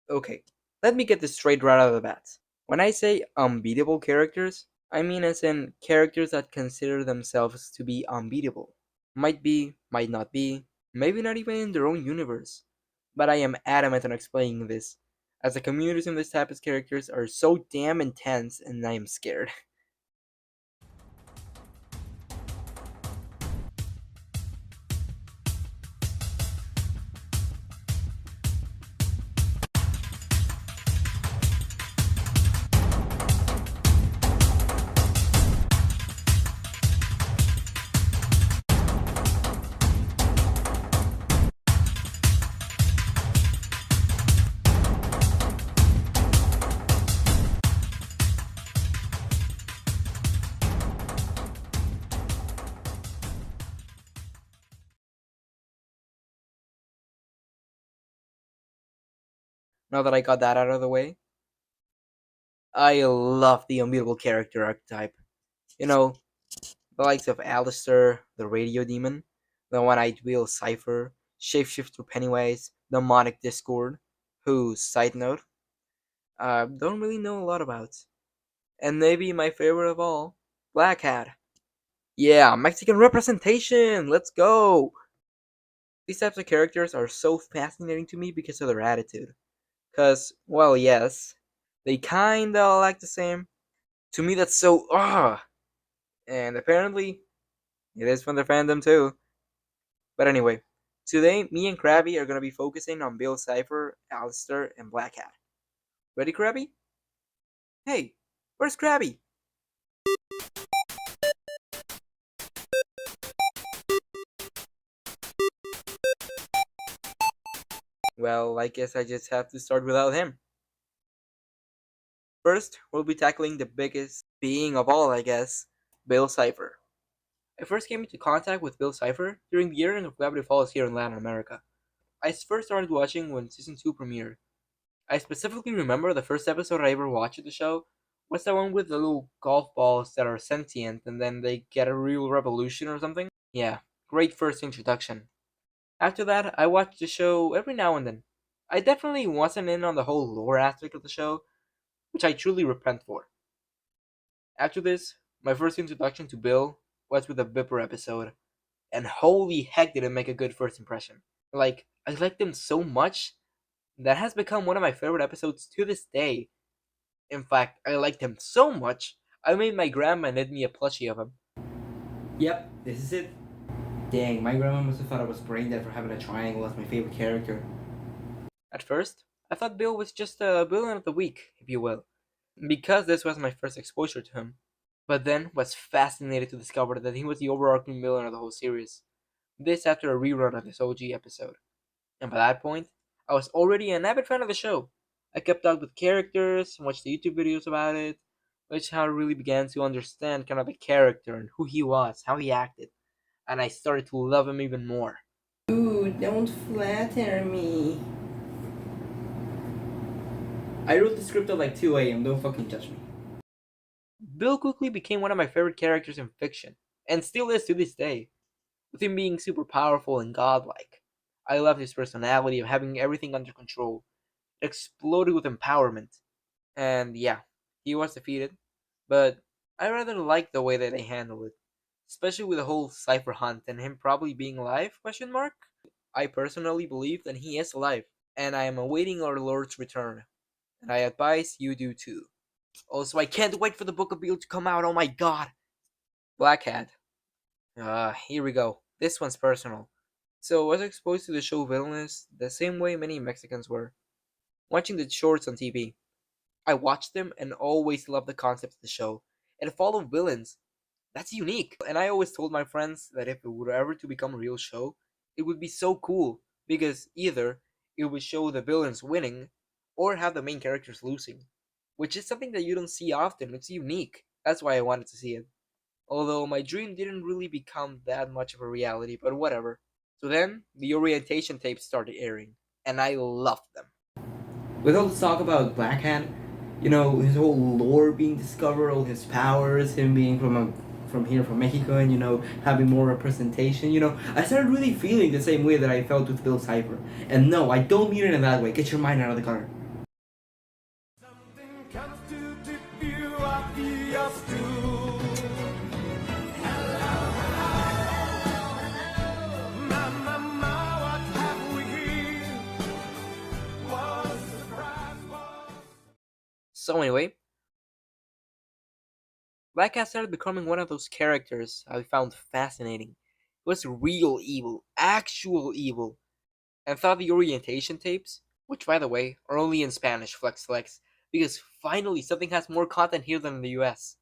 Okay, let me get this straight right out of the bat. When I say unbeatable characters, I mean as in characters that consider themselves to be unbeatable. Might be, might not be, maybe not even in their own universe. But I am adamant on explaining this, as the communities in this type of characters are so damn intense and I am scared. Now that I got that out of the way, I love the unbeatable character archetype. You know, the likes of Alastor, the radio demon, the one-eyed wheel Cypher, shapeshifter Pennywise, the demonic Discord, who, side note, don't really know a lot about. And maybe my favorite of all, Black Hat. Yeah, Mexican representation! Let's go! These types of characters are so fascinating to me because of their attitude. Cause, well, yes, they kinda all act the same. To me, that's so and apparently, it is from the fandom too. But anyway, today me and Krabby are gonna be focusing on Bill Cipher, Alistair, and Black Hat. Ready, Krabby? Hey, where's Krabby? Well, I guess I just have to start without him. First, we'll be tackling the biggest being of all, I guess, Bill Cipher. I first came into contact with Bill Cipher during the airing of Gravity Falls here in Latin America. I first started watching when season 2 premiered. I specifically remember the first episode I ever watched of the show was the one with the little golf balls that are sentient and then they get a real revolution or something. Yeah, great first introduction. After that, I watched the show every now and then. I definitely wasn't in on the whole lore aspect of the show, which I truly repent for. After this, my first introduction to Bill was with the Bipper episode, and holy heck did it make a good first impression. Like, I liked him so much that has become one of my favorite episodes to this day. In fact, I liked him so much, I made my grandma knit me a plushie of him. Yep, this is it. Dang, my grandma must have thought I was brain dead for having a triangle as my favorite character. At first, I thought Bill was just a villain of the week, if you will, because this was my first exposure to him. But then was fascinated to discover that he was the overarching villain of the whole series. This after a rerun of this OG episode. And by that point, I was already an avid fan of the show. I kept up with characters, watched the YouTube videos about it, which how I really began to understand kind of the character and who he was, how he acted, and I started to love him even more. Ooh, don't flatter me. I wrote the script at like 2 a.m., don't fucking judge me. Bill quickly became one of my favorite characters in fiction, and still is to this day, with him being super powerful and godlike. I loved his personality of having everything under control. It exploded with empowerment. And yeah, he was defeated, but I rather like the way that they handled it, especially with the whole cipher hunt and him probably being alive? Question mark. I personally believe that he is alive, and I am awaiting our Lord's return, and I advise you do too. Also, I can't wait for the Book of Beale to come out. Oh my god! Black Hat. Here we go. This one's personal. So, I was exposed to the show Villanous the same way many Mexicans were, watching the shorts on TV. I watched them and always loved the concept of the show. It followed villains. That's unique. And I always told my friends that if it were ever to become a real show, it would be so cool because either it would show the villains winning or have the main characters losing, which is something that you don't see often. It's unique. That's why I wanted to see it. Although my dream didn't really become that much of a reality, but whatever. So then, the orientation tapes started airing, and I loved them. With all this talk about Black Hat, you know, his whole lore being discovered, all his powers, him being from here, from Mexico, and having more representation. I started really feeling the same way that I felt with Bill Cipher. And no, I don't mean it in that way. Get your mind out of the gutter. just do. Ma, ma, ma, what have we here? Was the surprise was. So anyway, Black Cat started becoming one of those characters I found fascinating. It was real evil, actual evil, and thought the orientation tapes, which by the way are only in Spanish, flex, because finally something has more content here than in the US.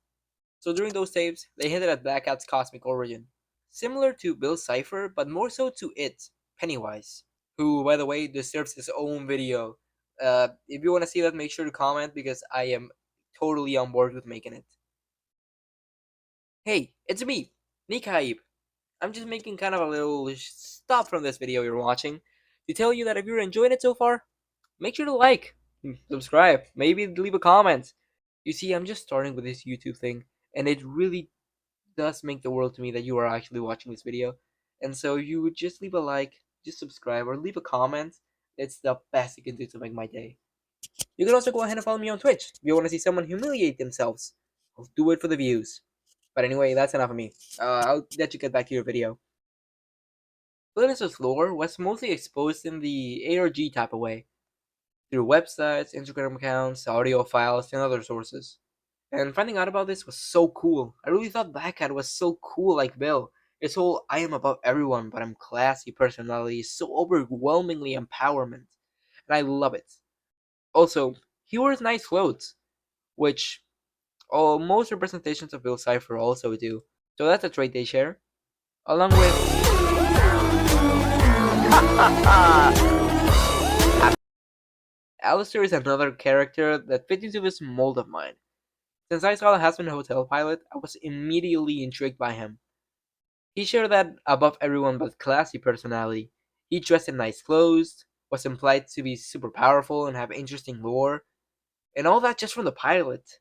So during those tapes, they hinted at Black Cat's cosmic origin, similar to Bill Cipher, but more so to it, Pennywise, who, by the way, deserves his own video. If you want to see that, make sure to comment because I am totally on board with making it. Hey, it's me, Nikaib. I'm just making kind of a little stop from this video you're watching to tell you that if you're enjoying it so far, make sure to like, subscribe, maybe leave a comment. You see, I'm just starting with this YouTube thing, and it really does make the world to me that you are actually watching this video. And so if you would just leave a like, just subscribe, or leave a comment, it's the best you can do to make my day. You can also go ahead and follow me on Twitch if you want to see someone humiliate themselves. I'll do it for the views. But anyway, that's enough of me. I'll let you get back to your video. Villanous lore was mostly exposed in the ARG type of way, through websites, Instagram accounts, audio files, and other sources. And finding out about this was so cool. I really thought Black Cat was so cool like Bill. His whole I am above everyone, but I'm classy personality is so overwhelmingly empowerment. And I love it. Also, he wears nice clothes, which most representations of Bill Cipher also do. So that's a trait they share. Along with Alastor is another character that fit into this mold of mine. Since I saw the Hazbin Hotel pilot, I was immediately intrigued by him. He shared that above everyone but classy personality. He dressed in nice clothes, was implied to be super powerful and have interesting lore, and all that just from the pilot.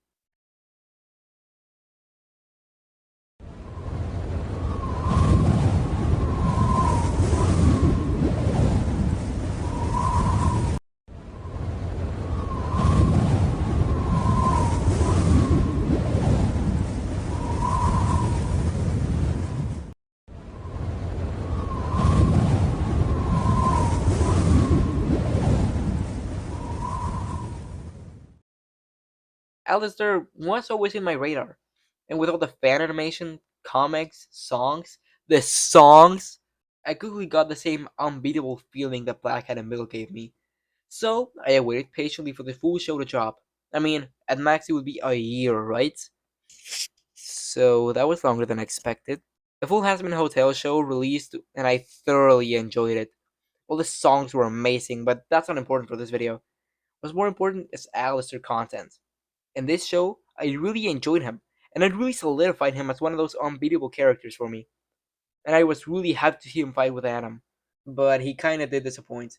Alistair was always in my radar, and with all the fan animation, comics, songs, the songs, I quickly got the same unbeatable feeling that Blackhead and Bill gave me. So I waited patiently for the full show to drop. I mean, at max it would be a year, right? So that was longer than expected. The full Hazbin Hotel show released, and I thoroughly enjoyed it. All the songs were amazing, but that's not important for this video. What's more important is Alistair content. In this show, I really enjoyed him, and it really solidified him as one of those unbeatable characters for me. And I was really happy to see him fight with Adam. But he kinda did disappoint.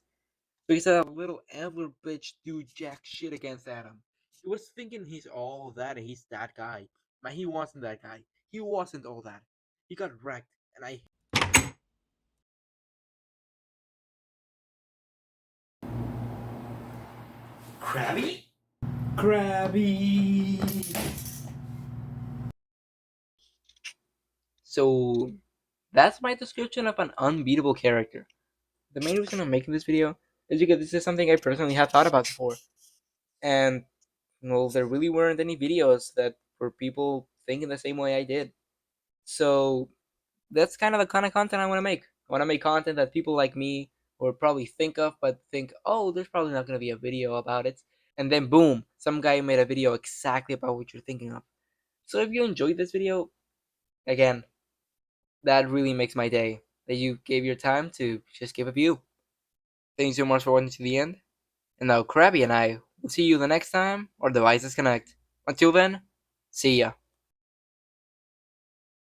Because that little antler bitch do jack shit against Adam. He was thinking he's all that and he's that guy. But he wasn't that guy. He wasn't all that. He got wrecked, and I. Krabby? Krabby! So that's my description of an unbeatable character. The main reason I'm making this video is because this is something I personally have thought about before. And well, there really weren't any videos that were people thinking the same way I did. So that's kind of the kind of content I want to make. I want to make content that people like me would probably think of, but think, oh, there's probably not going to be a video about it. And then boom, some guy made a video exactly about what you're thinking of. So if you enjoyed this video, again, that really makes my day. That you gave your time to just give a view. Thanks so much for watching to the end. And now Krabby and I will see you the next time our devices connect. Until then, see ya.